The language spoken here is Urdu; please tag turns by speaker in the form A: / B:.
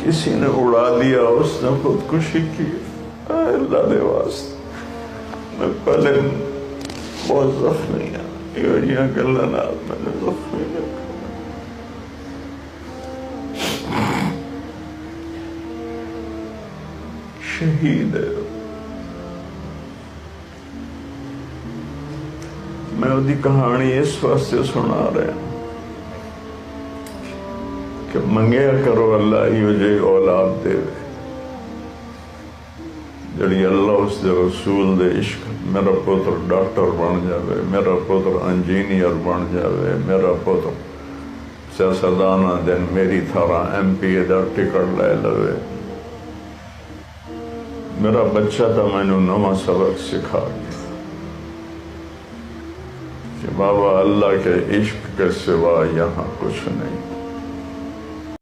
A: کسی نے اڑا دیا، اس نے خودکشی کی، اللہ دے واسطے میں پہلے بہت زخمی ہوں، یہ کہ اللہ نے میں نے زخمی رکھا۔ شہید ہے، میں وہ کہانی اس واسطے سنا رہا ہوں کہ منگیا کرو اللہ ہی جی اولاد دے جڑی اللہ اس دے رسول دے عشق، میرا پتر ڈاکٹر بن جاوے، میرا پتر انجینئر بن جاوے، میرا پتر سیاستدانہ دن میری تھارا ایم پی دا ٹکٹ لے لوے، میرا بچہ تا میں نے نواں سبق سکھا گیا کہ بابا اللہ کے عشق کے سوا یہاں کچھ نہیں۔